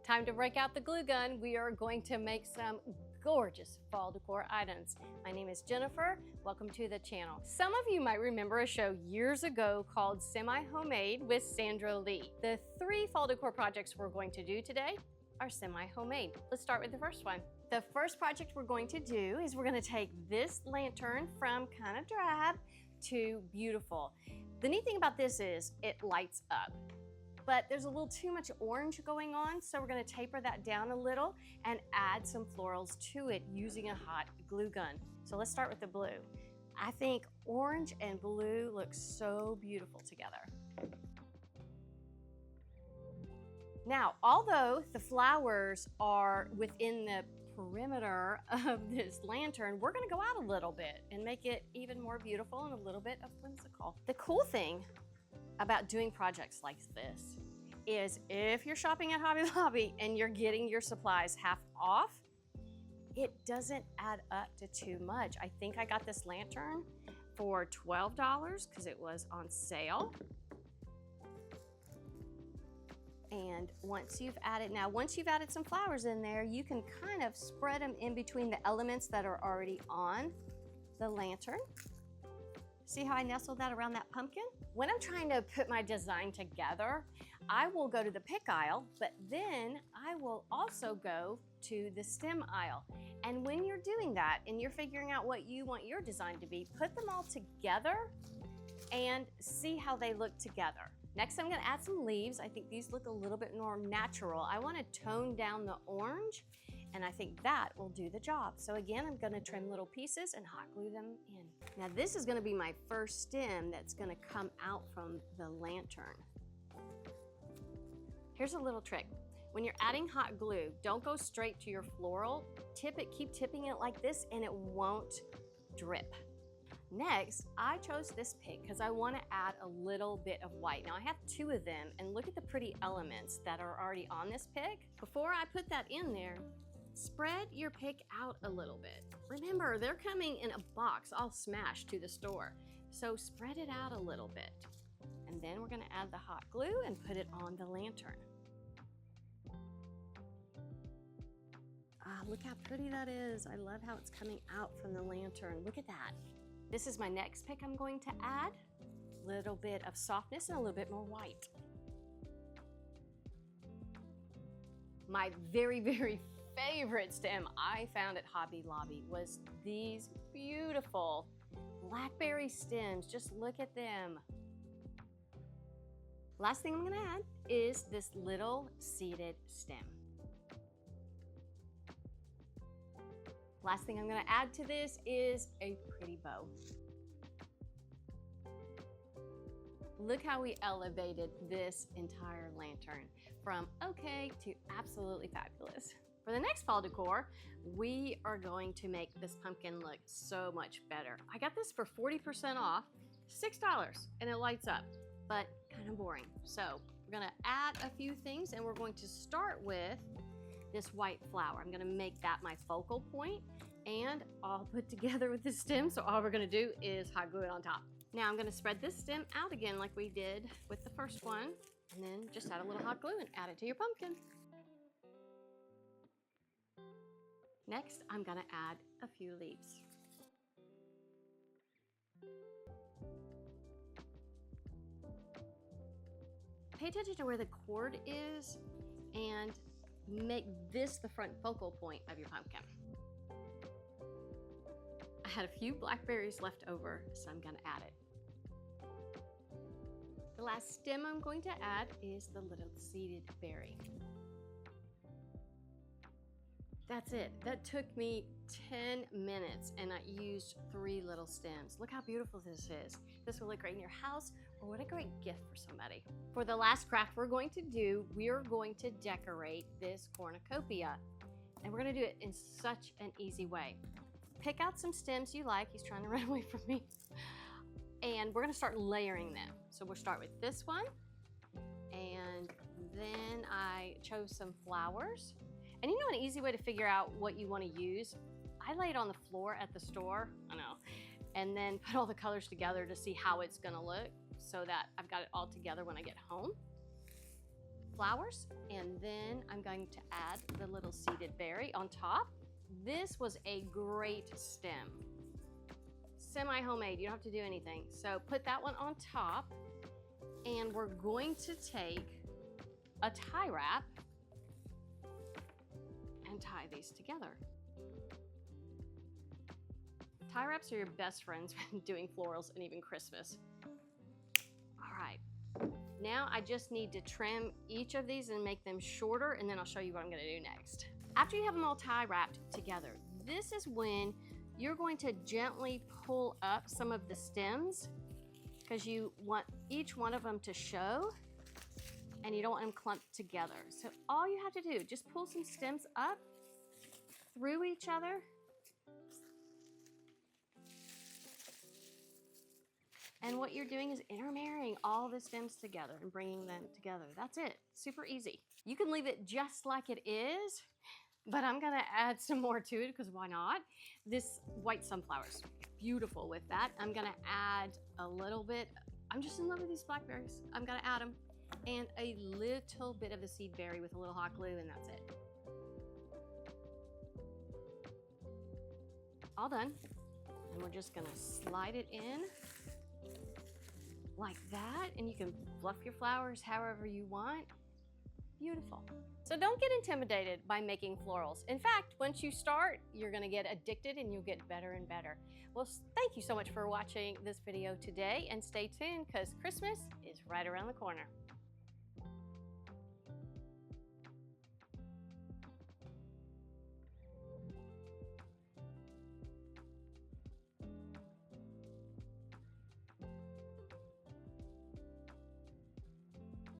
Time to break out the glue gun. We are going to make some gorgeous fall decor items. My name is Jennifer. Welcome to the channel. Some of you might remember a show years ago called Semi-Homemade with Sandra Lee. The 3 fall decor projects we're going to do today are semi-homemade. Let's start with the first one. The first project we're going to do is we're going to take this lantern from kind of drab to beautiful. The neat thing about this is it lights up, but there's a little too much orange going on, so we're going to taper that down a little and add some florals to it using a hot glue gun. So let's start with the blue. I think orange and blue look so beautiful together. Now, although the flowers are within the perimeter of this lantern, we're gonna go out a little bit and make it even more beautiful and a little bit of whimsical. The cool thing about doing projects like this is if you're shopping at Hobby Lobby and you're getting your supplies half off, it doesn't add up to too much. I think I got this lantern for $12 because it was on sale. And once you've added some flowers in there, you can kind of spread them in between the elements that are already on the lantern. See how I nestled that around that pumpkin? When I'm trying to put my design together, I will go to the pick aisle, but then I will also go to the stem aisle. And when you're doing that and you're figuring out what you want your design to be, put them all together and see how they look together. Next, I'm gonna add some leaves. I think these look a little bit more natural. I wanna tone down the orange, and I think that will do the job. So again, I'm gonna trim little pieces and hot glue them in. Now this is gonna be my first stem that's gonna come out from the lantern. Here's a little trick. When you're adding hot glue, don't go straight to your floral. Tip it, keep tipping it like this, and it won't drip. Next, I chose this pig because I want to add a little bit of white. Now I have 2 of them, and look at the pretty elements that are already on this pig. Before I put that in there, spread your pig out a little bit. Remember, they're coming in a box all smashed to the store, so spread it out a little bit. And then we're going to add the hot glue and put it on the lantern. Ah, look how pretty that is. I love how it's coming out from the lantern. Look at that. This is my next pick I'm going to add. A little bit of softness and a little bit more white. My very, very favorite stem I found at Hobby Lobby was these beautiful blackberry stems. Just look at them. Last thing I'm gonna add is this little seeded stem. Last thing I'm gonna add to this is a pretty bow. Look how we elevated this entire lantern from okay to absolutely fabulous. For the next fall decor, we are going to make this pumpkin look so much better. I got this for 40% off, $6, and it lights up, but kind of boring. So we're gonna add a few things, and we're going to start with this white flower. I'm gonna make that my focal point and all put together with the stem. So all we're gonna do is hot glue it on top. Now I'm gonna spread this stem out again like we did with the first one, and then just add a little hot glue and add it to your pumpkin. Next, I'm gonna add a few leaves. Pay attention to where the cord is and make this the front focal point of your pumpkin. I had a few blackberries left over, so I'm gonna add it. The last stem I'm going to add is the little seeded berry. That's it. That took me 10 minutes and I used 3 little stems. Look how beautiful this is. This will look great in your house, or what a great gift for somebody. For the last craft we're going to do, we're going to decorate this cornucopia. And we're gonna do it in such an easy way. Pick out some stems you like. He's trying to run away from me. And we're gonna start layering them. So we'll start with this one. And then I chose some flowers. And you know an easy way to figure out what you want to use? I lay it on the floor at the store, I know, and then put all the colors together to see how it's gonna look so that I've got it all together when I get home. flowers, and then I'm going to add the little seeded berry on top. This was a great stem. Semi-homemade, you don't have to do anything. So put that one on top, and we're going to take a tie wrap and tie these together. Tie wraps are your best friends when doing florals and even Christmas. All right, now I just need to trim each of these and make them shorter, and then I'll show you what I'm gonna do next. After you have them all tie wrapped together, this is when you're going to gently pull up some of the stems because you want each one of them to show and you don't want them clumped together. So all you have to do, just pull some stems up through each other. And what you're doing is intermarrying all the stems together and bringing them together. That's it, super easy. You can leave it just like it is, but I'm gonna add some more to it because why not? This white sunflowers, beautiful with that. I'm gonna add a little bit, I'm just in love with these blackberries. I'm gonna add them, and a little bit of the seed berry with a little hot glue, and that's it. All done. And we're just gonna slide it in like that, and you can fluff your flowers however you want. Beautiful. So don't get intimidated by making florals. In fact, once you start, you're gonna get addicted and you'll get better and better. Well, thank you so much for watching this video today, and stay tuned because Christmas is right around the corner.